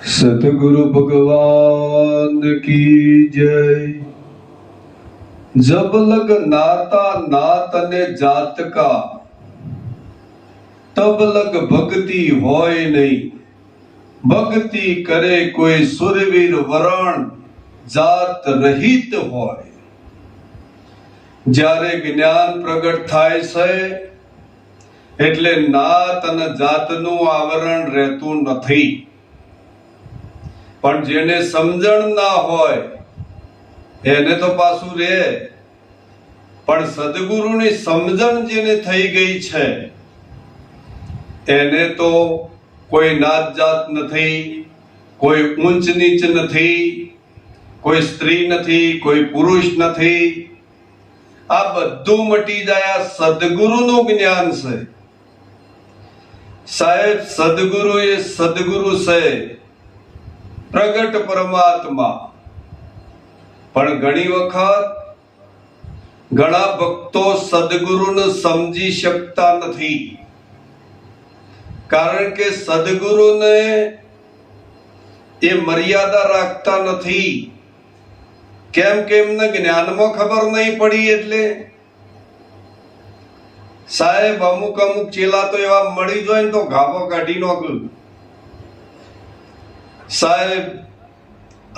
सतगुरु भगवान की जय। जब लग नाता नात ने जात का, तब लग भक्ति होय नहीं। भक्ति करे कोई सुरवीर वरण, जात रहित होय। જ્યારે જ્ઞાન પ્રગટ થાય છે એટલે નાત અને જાતનું આવરણ રહેતું નથી, પણ જેને સમજણ ના હોય એને તો પાછું રહે, પણ સદગુરુની સમજણ જેને થઈ ગઈ છે એને તો કોઈ નાત જાત નથી, કોઈ ઊંચ નીચ નથી, કોઈ સ્ત્રી નથી, કોઈ પુરુષ નથી। આ બધું મટી જાય। આ સદગુરુનું જ્ઞાન છે સાહેબ। સદગુરુ એ સદગુરુ છે, પ્રગટ પરમાત્મા। પણ ઘણી વખત ઘણા ભક્તો સદગુરુને સમજી શકતા નથી, કારણ કે સદગુરુને એ મર્યાદા રાખતા નથી। કેમ કે એમને જ્ઞાનમાં ખબર નહીં પડી। એટલે સાહેબ અમુક અમુક ચેલા તો એવા મળી જાય ને તો ઘાપો કાઢી નાખ્યું। સાહેબ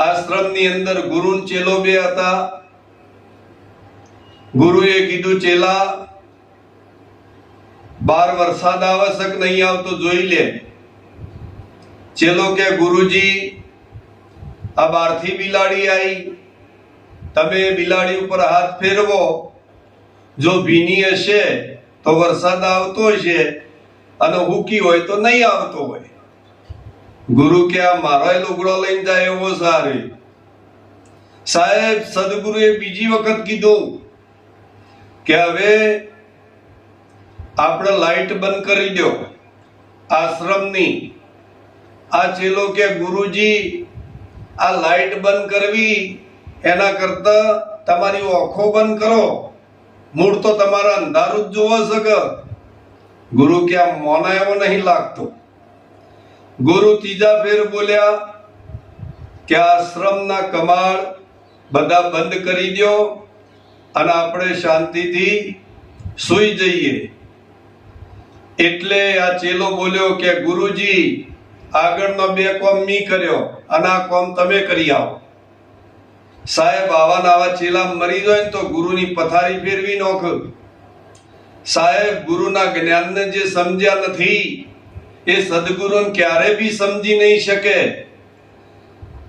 આશ્રમની અંદર ગુરુ ને ચેલો બે હતા। ગુરુએ કીધું ચેલા બાર વરસાદ આવે છે કે નહીં આવતો જોઈ લે। ચેલો કે ગુરુજી આ બહારથી બિલાડી આવી, તમે બિલાડી ઉપર હાથ ફેરવો, જો ભીની હશે તો વરસાદ આવતો હશે અને હુકી હોય તો નહીં આવતો હોય। ગુરુ કે આ મારો લુગડો લઈને જાય એવો સારે। સાહેબ સદગુરુએ બીજી વખત કીધું કે હવે આપણે લાઈટ બંધ કરી દો આશ્રમની। આ ચેલો કે ગુરુજી આ લાઈટ બંધ કરવી એના કરતા તમારી આંખો બંધ કરો, મૂળ તો તમારા અંધારું જ જોવા શકે। ગુરુ કે આ મોના એવો નહીં લાગતો। ગુરુ ત્રીજા ફેર બોલ્યા કે આશ્રમના કમાડ બધા બંધ કરી દો અને આપણે શાંતિથી સૂઈ જઈએ। એટલે આ ચેલો બોલ્યો કે ગુરુજી આગળનો બે કોમ મી કર્યો અને આ કોમ તમે કરી આવો। સાહેબ આવા આવા ચેલા મરી જાય ને તો ગુરુની પથારી ફેરવી નોખ। સાહેબ ગુરુના જ્ઞાનને જે સમજ્યા નથી એ સદગુરુને ક્યારે બી સમજી નહીં શકે।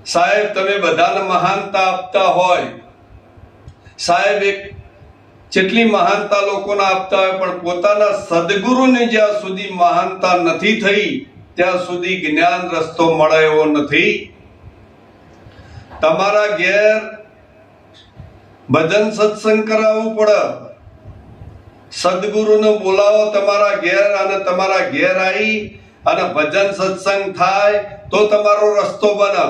સાહેબ તમે બધાને મહાનતા આપતા હોય, સાહેબ એક જેટલી મહાનતા લોકોને આપતા હોય, પણ પોતાના સદગુરુને જ્યાં સુધી મહાનતા નથી થઈ ત્યાં સુધી જ્ઞાન રસ્તો મળે એવો નથી। તમારા ઘેર ભજન સત્સંગ કરાવવું પડે, સદગુરુને બોલાવો તમારા ઘેર અને તમારા ઘેર આવી અને ભજન સત્સંગ થાય તો તમારો રસ્તો બને।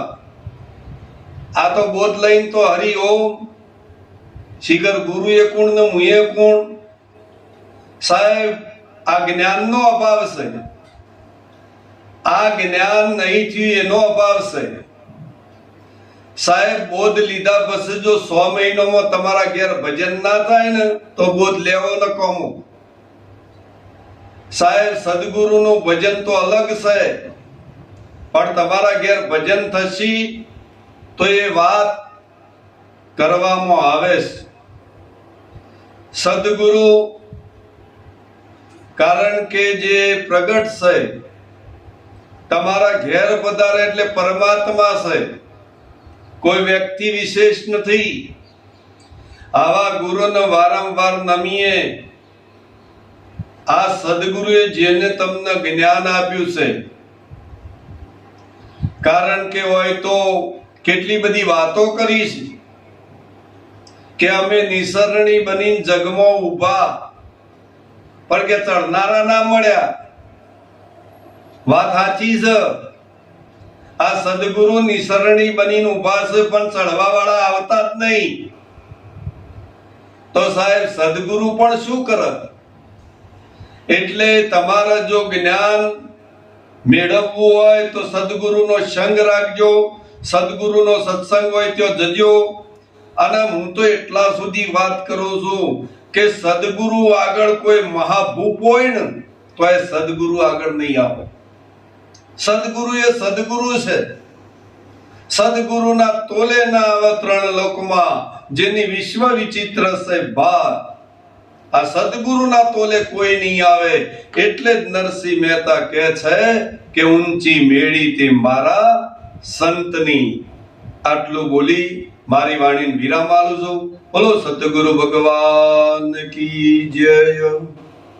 આ તો બોધ લઈને તો હરિ ઓમ શિખર ગુરુ એ કોણ ને મુએ કોણ। સાહેબ આ જ્ઞાનનો અભાવ છે। આ જ્ઞાન નહીં થયું એનો અભાવ છે। સાહેબ બોધ લીધા પછી જો 100 મહિનામાં તમારા ઘેર ભજન ના થાય ને તો બોધ લેવો ન કોમો। સાહેબ સદગુરુનું ભજન તો અલગ છે, પણ તમારા ઘેર ભજન થશે તો એ વાત કરવામાં આવે છે। સદગુરુ કારણ કે જે પ્રગટ છે તમારા ઘેર પધારે એટલે પરમાત્મા છે, કોઈ વ્યક્તિ વિશેષ નથી। આવા ગુરુને વારંવાર નમીએ। આ સદગુરુએ જેને તમને જ્ઞાન આપ્યું છે, કારણ કે હોય તો કેટલી બધી વાતો કરી છે કે અમે નિસરણી બની જગમાં ઊભા, પણ કે ચડનારા ના મળ્યા। વાત સાચી છે। આ સદગુરુ નિસરણી બનીને ઊભા છે પણ ચડવા વાળા આવતા જ નહીં। તો સાહેબ સદગુરુ પણ શું કરે? એટલે તમારે જો જ્ઞાન મેળવવું હોય તો સદગુરુનો સંગ રાખજો, સદગુરુનો સત્સંગ હોય તો જજો. અને હું તો એટલા સુધી વાત કરું છું કે સદગુરુ આગળ કોઈ મહાભૂપ હોય ને તો એ સદગુરુ આગળ નહીં આવે. સદગુરુ એ સદગુરુ છે. સદગુરુના તોલે ના આવે ત્રણ લોકમાં, જેની વિશ્વ વિચિત્ર છે ભાત. આ સદગુરુના તોલે કોઈ નહીં આવે. એટલે જ નરસિંહ મહેતા કહે છે કે ઊંચી મેળી તે મારા સંતની. આટલું બોલી મારી વાણીને વિરામ આલું છું. બોલો સદગુરુ ભગવાન કી જય.